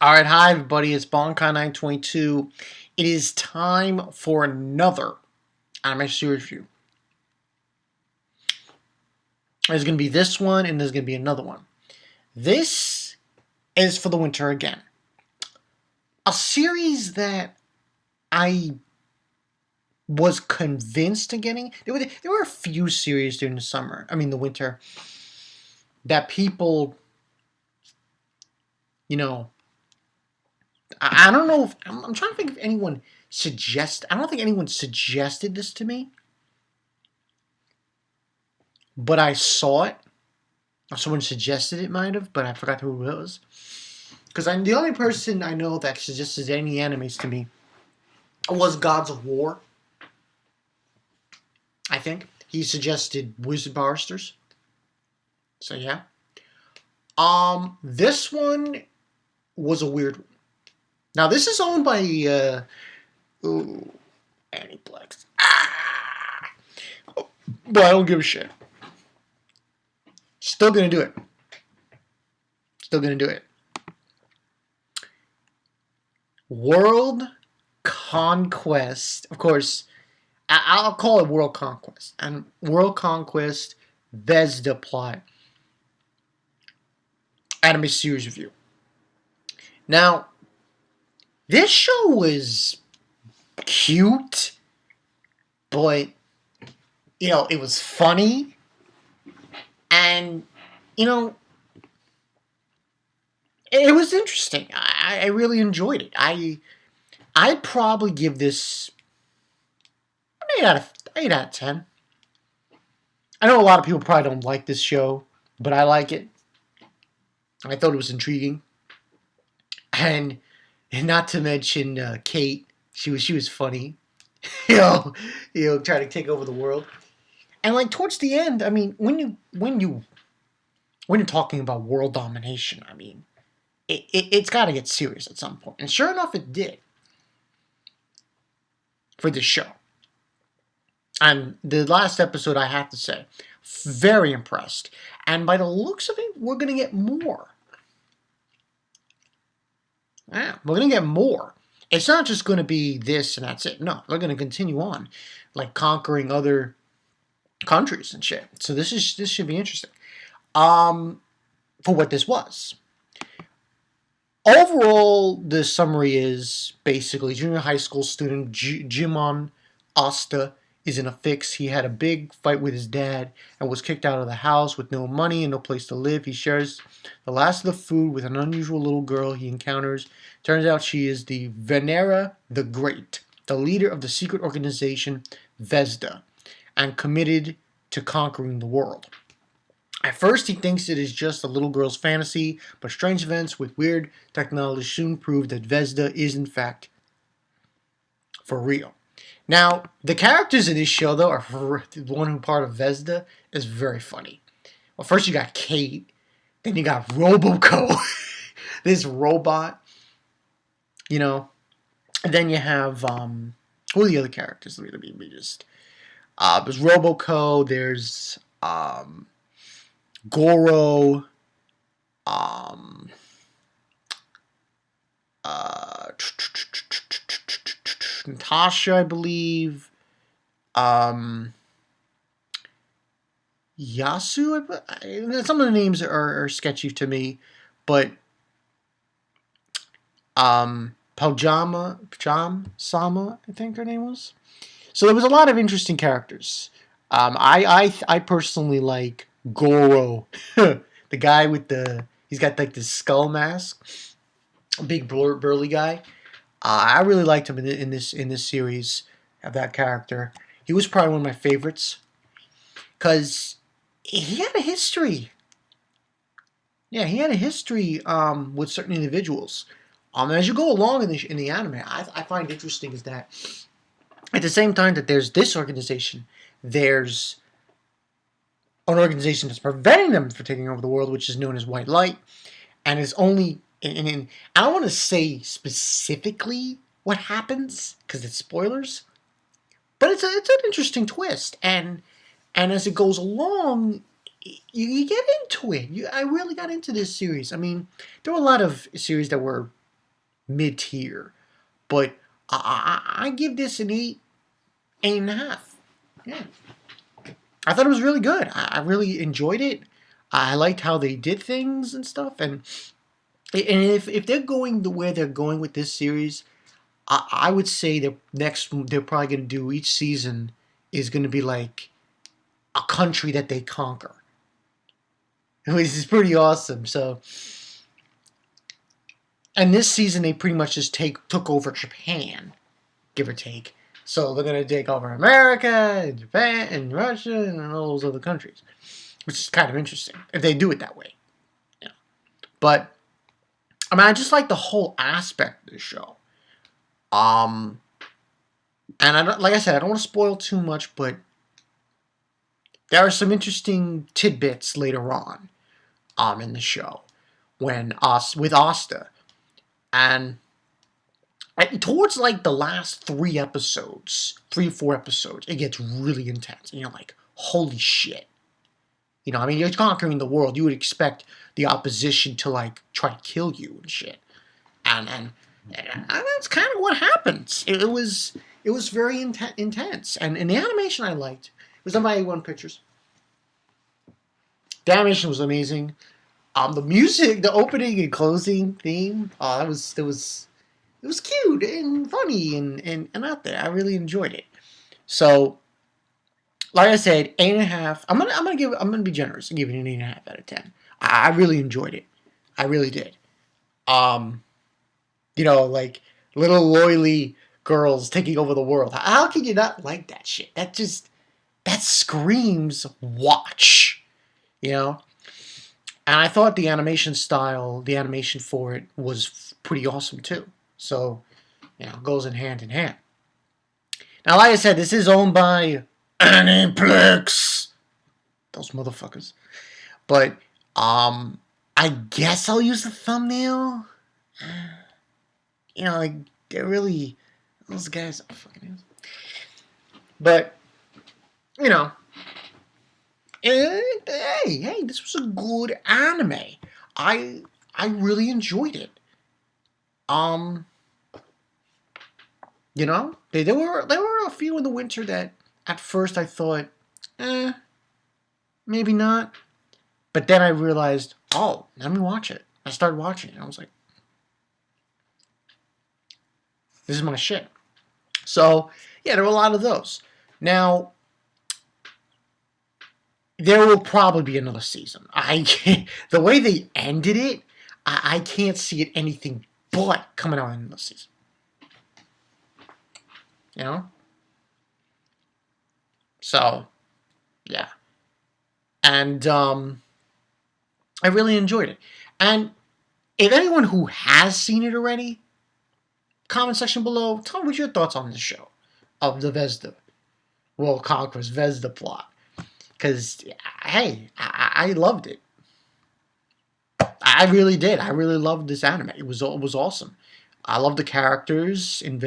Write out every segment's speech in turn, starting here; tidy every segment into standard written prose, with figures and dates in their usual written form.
Alright, hi everybody, it's Bonkai922. It is time for another anime series review. There's going to be this one, and there's going to be another one. This is for the winter again. A series that I was convinced of getting. There were a few series during the winter, that people, I don't know if, I'm trying to think if anyone I don't think anyone suggested this to me. But I saw it. Someone suggested it, might have, but I forgot who it was. Because I'm the only person I know that suggested any animes to me was Gods of War. I think he suggested Wizard Barsters. So yeah. This one was a weird one. Now this is owned by Aniplex. But I don't give a shit. Still gonna do it. World Conquest. Of course, I'll call it World Conquest. And World Conquest Zvezda plot. Anime series review. Now, this show was cute, but, it was funny. And, it was interesting. I really enjoyed it. I'd probably give this an 8 out of 10. I know a lot of people probably don't like this show, but I like it. I thought it was intriguing. And not to mention Kate. She was funny. trying to take over the world. And like towards the end, I mean, when you're talking about world domination, I mean, it's got to get serious at some point. And sure enough, it did for this show. And the last episode, I have to say, very impressed. And by the looks of it, we're going to get more. Yeah, we're going to get more. It's not just going to be this and that's it. No, they're going to continue on, like conquering other countries and shit. So this should be interesting. For what this was. Overall, the summary is basically junior high school student Jimon Asta is in a fix. He had a big fight with his dad and was kicked out of the house with no money and no place to live. He shares the last of the food with an unusual little girl he encounters. Turns out she is the Venera the Great, the leader of the secret organization Zvezda, and committed to conquering the world. At first, he thinks it is just a little girl's fantasy, but strange events with weird technology soon prove that Zvezda is, in fact, for real. Now, the characters in this show, though, the one who part of Zvezda is very funny. Well, first you got Kate, then you got Roboco, this robot, and then you have, who are the other characters? Let me just, there's Roboco, there's, Goro, Natasha, I believe, Yasu. Some of the names are sketchy to me, but Pajama Sama, I think her name was. So there was a lot of interesting characters. I personally like Goro, the guy with he's got like this skull mask, big burly guy. I really liked him in this series of that character. He was probably one of my favorites because he had a history. Yeah, he had a history with certain individuals. As you go along in the anime, I find interesting is that at the same time that there's this organization, there's an organization that's preventing them from taking over the world, which is known as White Light, and is only. And I don't want to say specifically what happens because it's spoilers, but it's an interesting twist, and as it goes along, you get into it. I really got into this series. I mean, there were a lot of series that were mid-tier. But I give this an 8.5. Yeah. I thought it was really good. I really enjoyed it. I liked how they did things and stuff. And if they're going the way they're going with this series, I would say they're probably going to do each season is going to be like a country that they conquer, which is pretty awesome. So, and this season they pretty much just took over Japan, give or take. So they're going to take over America and Japan and Russia and all those other countries, which is kind of interesting if they do it that way. Yeah. But I mean, I just like the whole aspect of the show. And like I said, I don't want to spoil too much, but there are some interesting tidbits later on, in the show with Asta, and towards like the last 3 or 4 episodes, it gets really intense, and you're like, holy shit. You know, I mean, you're conquering the world. You would expect the opposition to like try to kill you and shit, and that's kind of what happens. It was very intense, and the animation I liked. It was done by A1 Pictures. The animation was amazing. The music, the opening and closing theme, it was cute and funny and out there. I really enjoyed it. So, like I said, 8.5. I'm gonna be generous and give it an 8.5 out of 10. I really enjoyed it. I really did. You know, like little loyally girls taking over the world. How can you not like that shit? That screams watch. You know? And I thought the animation for it was pretty awesome too. So, you know, it goes in hand. Now, like I said, this is owned by Aniplex. Those motherfuckers. But, I guess I'll use the thumbnail. You know, like, those guys are fucking. But, you know, hey, this was a good anime. I really enjoyed it. You know, there were a few in the winter that at first I thought, maybe not. But then I realized, oh, let me watch it. I started watching it. I was like, this is my shit. So, yeah, there were a lot of those. Now, there will probably be another season. The way they ended it, I can't see it anything but coming out in another season. You know? So, yeah. And, I really enjoyed it. And if anyone who has seen it already, comment section below, tell me what your thoughts on this show of the Review-Loli Conquerors Zvezda plot. Because, hey, I loved it. I really did. I really loved this anime. It was awesome. I love the characters from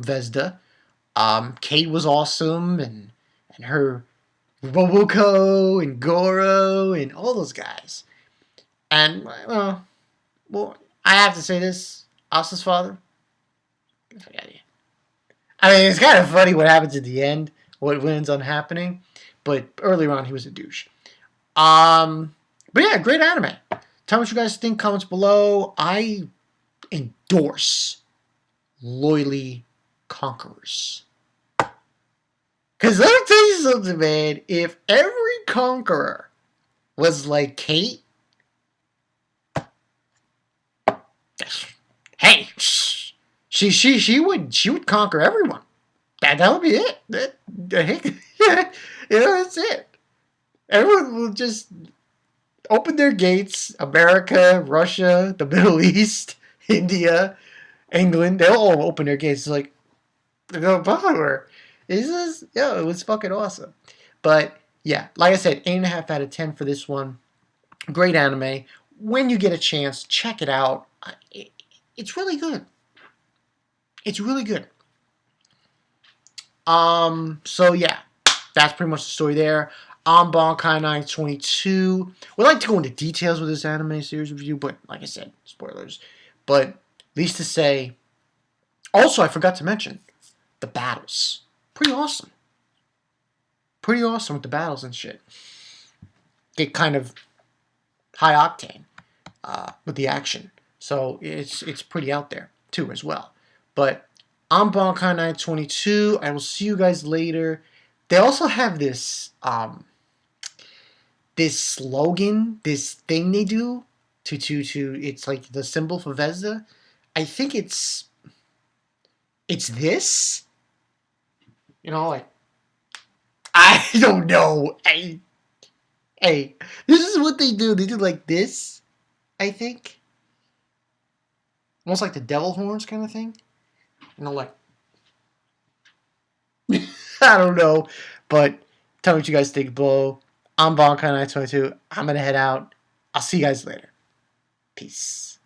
Zvezda. Kate was awesome, and her Boboco and Goro and all those guys. And well, I have to say this: Asa's father. I mean, it's kind of funny what happens at the end, what ends up happening, but earlier on he was a douche. But yeah, great anime. Tell me what you guys think. Comments below. I endorse Review-Loli Conquerors. Because let me tell you something, man. If every conqueror was like Kate, hey, she would conquer everyone. That would be it. You know, that's it. Everyone will just open their gates. America, Russia, the Middle East, India, England. They'll all open their gates. It's like, they're going to bother her. It was fucking awesome. But yeah, like I said, 8.5 out of 10 for this one. Great anime. When you get a chance, check it out. It's really good. It's really good. So yeah, that's pretty much the story there. on Bankai 922. We'd like to go into details with this anime series review, but like I said, spoilers. But at least to say, also I forgot to mention the battles. Pretty awesome. Pretty awesome with the battles and shit. Get kind of high octane with the action. So it's pretty out there too as well. But I'm Bankai 922. I will see you guys later. They also have this this slogan, this thing they do to it's like the symbol for Zvezda. I think it's this. You know, like I don't know. Hey, this is what they do. They do like this, I think. Almost like the devil horns kind of thing. You know, like I don't know. But tell me what you guys think below. I'm Bonkai922. I'm gonna head out. I'll see you guys later. Peace.